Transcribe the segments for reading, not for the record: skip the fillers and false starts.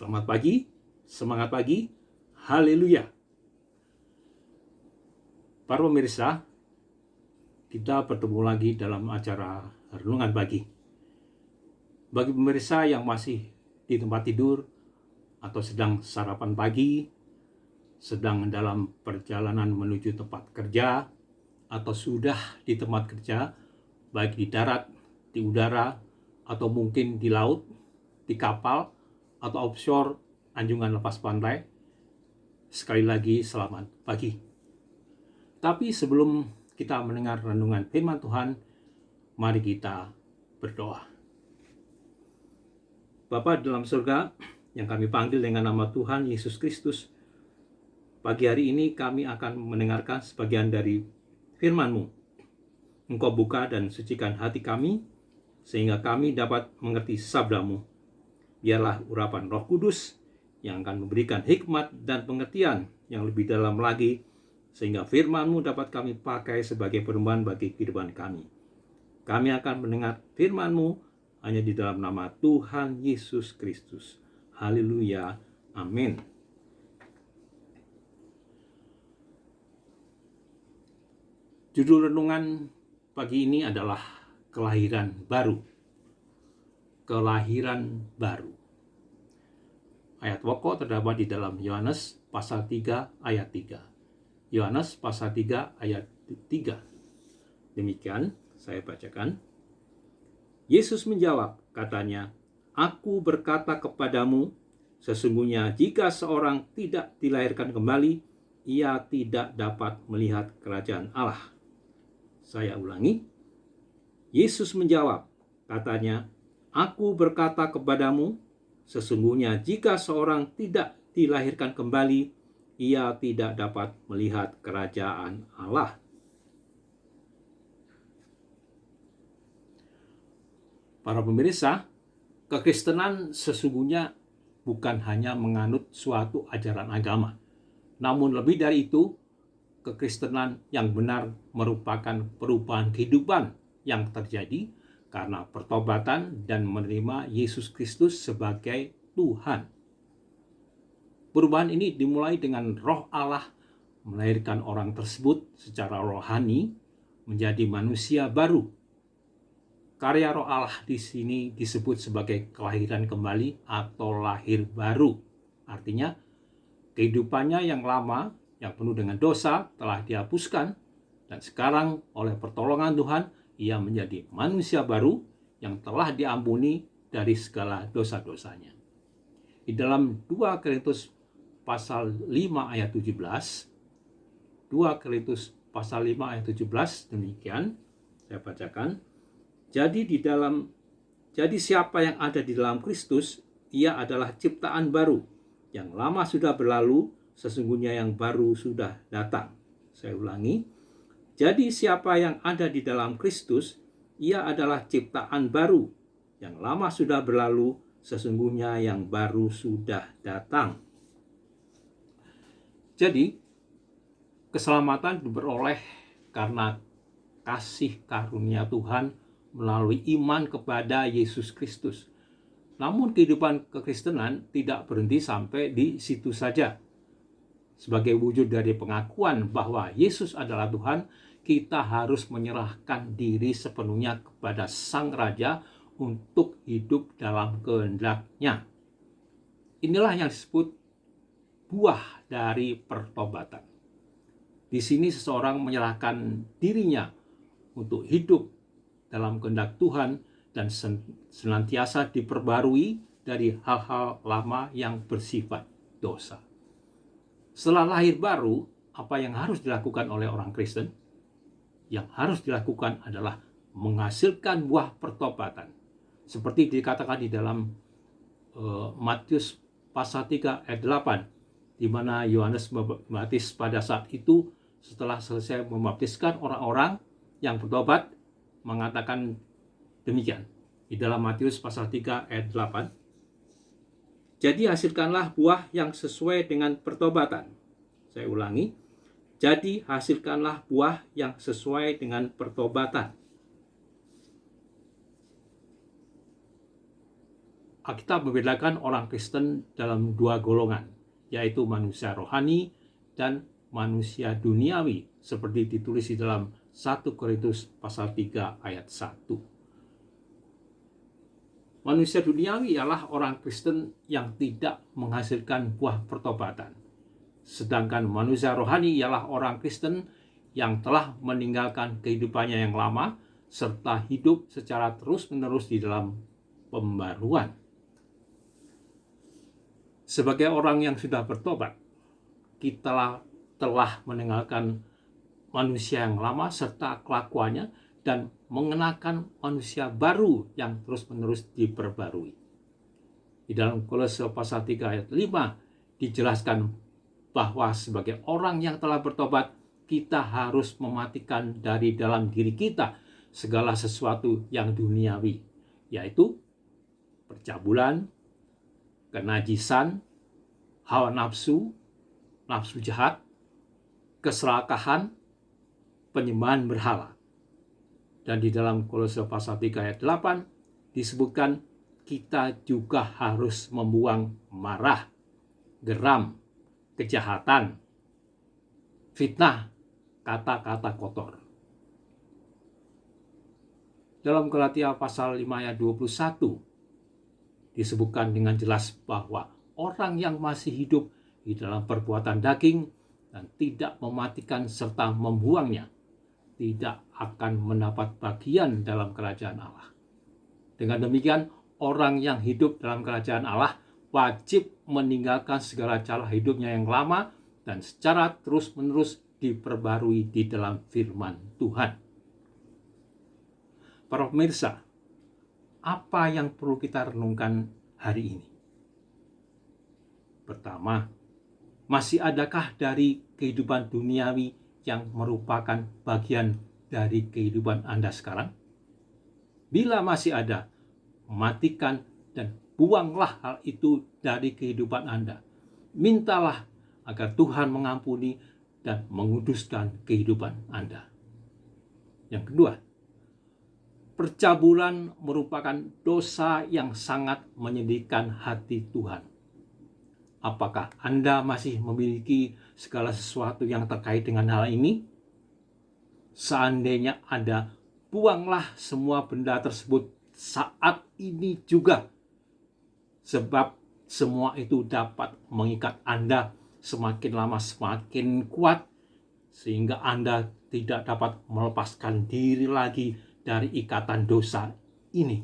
Selamat pagi, semangat pagi, haleluya. Para pemirsa, kita bertemu lagi dalam acara Renungan Pagi. Bagi pemirsa yang masih di tempat tidur atau sedang sarapan pagi, sedang dalam perjalanan menuju tempat kerja, atau sudah di tempat kerja, baik di darat, di udara, atau mungkin di laut, di kapal, atau offshore anjungan lepas pantai, sekali lagi selamat pagi. Tapi sebelum kita mendengar renungan firman Tuhan, mari kita berdoa. Bapa dalam surga, yang kami panggil dengan nama Tuhan Yesus Kristus, pagi hari ini kami akan mendengarkan sebagian dari firman-Mu. Engkau buka dan sucikan hati kami, sehingga kami dapat mengerti sabda-Mu. Biarlah urapan Roh Kudus yang akan memberikan hikmat dan pengertian yang lebih dalam lagi, sehingga firman-Mu dapat kami pakai sebagai perubahan bagi kehidupan kami. Kami akan mendengar firman-Mu hanya di dalam nama Tuhan Yesus Kristus. Haleluya. Amin. Judul renungan pagi ini adalah kelahiran baru. Kelahiran baru. Ayat pokok terdapat di dalam Yohanes pasal 3 ayat 3. Yohanes pasal 3 ayat 3. Demikian saya bacakan. Yesus menjawab, katanya, "Aku berkata kepadamu, sesungguhnya jika seorang tidak dilahirkan kembali, ia tidak dapat melihat kerajaan Allah." Saya ulangi. Yesus menjawab, katanya, "Aku berkata kepadamu, sesungguhnya jika seorang tidak dilahirkan kembali, ia tidak dapat melihat kerajaan Allah." Para pemirsa, kekristenan sesungguhnya bukan hanya menganut suatu ajaran agama. Namun lebih dari itu, kekristenan yang benar merupakan perubahan kehidupan yang terjadi karena pertobatan dan menerima Yesus Kristus sebagai Tuhan. Perubahan ini dimulai dengan Roh Allah melahirkan orang tersebut secara rohani menjadi manusia baru. Karya Roh Allah di sini disebut sebagai kelahiran kembali atau lahir baru. Artinya, kehidupannya yang lama, yang penuh dengan dosa, telah dihapuskan, dan sekarang oleh pertolongan Tuhan, ia menjadi manusia baru yang telah diampuni dari segala dosa-dosanya. Di dalam 2 Korintus pasal 5 ayat 17, 2 Korintus pasal 5 ayat 17, demikian, saya bacakan. Jadi siapa yang ada di dalam Kristus, ia adalah ciptaan baru. Yang lama sudah berlalu, sesungguhnya yang baru sudah datang. Saya ulangi. Jadi siapa yang ada di dalam Kristus, ia adalah ciptaan baru. Yang lama sudah berlalu, sesungguhnya yang baru sudah datang. Jadi, keselamatan diperoleh karena kasih karunia Tuhan melalui iman kepada Yesus Kristus. Namun kehidupan kekristenan tidak berhenti sampai di situ saja. Sebagai wujud dari pengakuan bahwa Yesus adalah Tuhan, kita harus menyerahkan diri sepenuhnya kepada Sang Raja untuk hidup dalam kehendak-Nya. Inilah yang disebut buah dari pertobatan. Di sini seseorang menyerahkan dirinya untuk hidup dalam kehendak Tuhan dan senantiasa diperbarui dari hal-hal lama yang bersifat dosa. Setelah lahir baru, apa yang harus dilakukan oleh orang Kristen? Yang harus dilakukan adalah menghasilkan buah pertobatan. Seperti dikatakan di dalam Matius pasal 3 ayat 8, di mana Yohanes membaptis pada saat itu setelah selesai membaptiskan orang-orang yang bertobat, mengatakan demikian di dalam Matius pasal 3 ayat 8. Jadi hasilkanlah buah yang sesuai dengan pertobatan. Saya ulangi. Jadi hasilkanlah buah yang sesuai dengan pertobatan. Alkitab membedakan orang Kristen dalam dua golongan, yaitu manusia rohani dan manusia duniawi, seperti ditulis di dalam 1 Korintus pasal 3 ayat 1. Manusia duniawi ialah orang Kristen yang tidak menghasilkan buah pertobatan. Sedangkan manusia rohani ialah orang Kristen yang telah meninggalkan kehidupannya yang lama serta hidup secara terus-menerus di dalam pembaruan. Sebagai orang yang sudah bertobat, kita telah meninggalkan manusia yang lama serta kelakuannya dan mengenakan manusia baru yang terus-menerus diperbarui. Di dalam Kolose pasal 3 ayat 5 dijelaskan bahwa sebagai orang yang telah bertobat, kita harus mematikan dari dalam diri kita segala sesuatu yang duniawi, yaitu percabulan, kenajisan, hawa nafsu, nafsu jahat, keserakahan, penyembahan berhala. Dan di dalam Kolose pasal 3 ayat 8 disebutkan kita juga harus membuang marah, geram, kejahatan, fitnah, kata-kata kotor. Dalam Galatia pasal 5 ayat 21 disebutkan dengan jelas bahwa orang yang masih hidup di dalam perbuatan daging dan tidak mematikan serta membuangnya tidak akan mendapat bagian dalam kerajaan Allah. Dengan demikian, orang yang hidup dalam kerajaan Allah wajib meninggalkan segala cara hidupnya yang lama dan secara terus-menerus diperbarui di dalam firman Tuhan. Para pemirsa, apa yang perlu kita renungkan hari ini? Pertama, masih adakah dari kehidupan duniawi yang merupakan bagian dari kehidupan Anda sekarang? Bila masih ada, matikan dan buanglah hal itu dari kehidupan Anda. Mintalah agar Tuhan mengampuni dan menguduskan kehidupan Anda. Yang kedua, percabulan merupakan dosa yang sangat menyedihkan hati Tuhan. Apakah Anda masih memiliki segala sesuatu yang terkait dengan hal ini? Seandainya ada, buanglah semua benda tersebut saat ini juga. Sebab semua itu dapat mengikat Anda semakin lama semakin kuat, sehingga Anda tidak dapat melepaskan diri lagi dari ikatan dosa ini.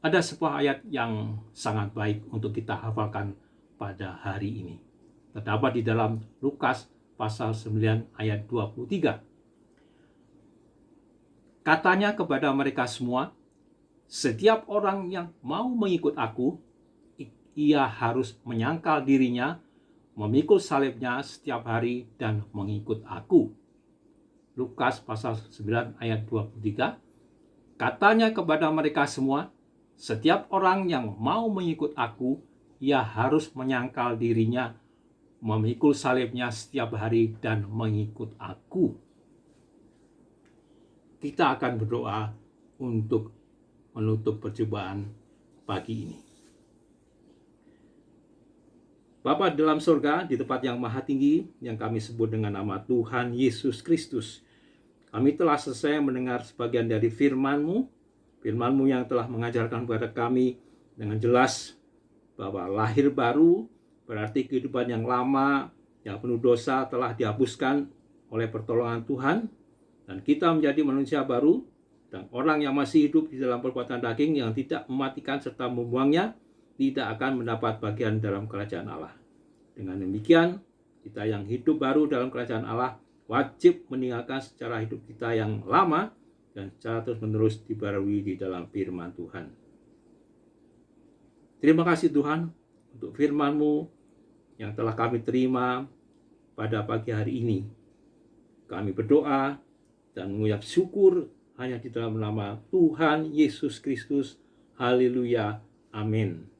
Ada sebuah ayat yang sangat baik untuk kita hafalkan pada hari ini. Terdapat di dalam Lukas pasal 9 ayat 23. Katanya kepada mereka semua, setiap orang yang mau mengikut aku, ia harus menyangkal dirinya, memikul salibnya setiap hari dan mengikut aku. Lukas pasal 9 ayat 23. Katanya kepada mereka semua, setiap orang yang mau mengikut aku, ia harus menyangkal dirinya, memikul salibnya setiap hari dan mengikut aku. Kita akan berdoa untuk menutup percobaan pagi ini. Bapa dalam surga, di tempat yang maha tinggi, yang kami sebut dengan nama Tuhan Yesus Kristus, kami telah selesai mendengar sebagian dari firman-Mu, firman-Mu yang telah mengajarkan kepada kami dengan jelas bahwa lahir baru berarti kehidupan yang lama, yang penuh dosa telah dihapuskan oleh pertolongan Tuhan, dan kita menjadi manusia baru, dan orang yang masih hidup di dalam perbuatan daging yang tidak mematikan serta membuangnya, tidak akan mendapat bagian dalam kerajaan Allah. Dengan demikian, kita yang hidup baru dalam kerajaan Allah wajib meninggalkan secara hidup kita yang lama dan secara terus-menerus dibarui di dalam firman Tuhan. Terima kasih Tuhan untuk firman-Mu yang telah kami terima pada pagi hari ini. Kami berdoa dan mengucap syukur hanya di dalam nama Tuhan Yesus Kristus. Haleluya. Amin.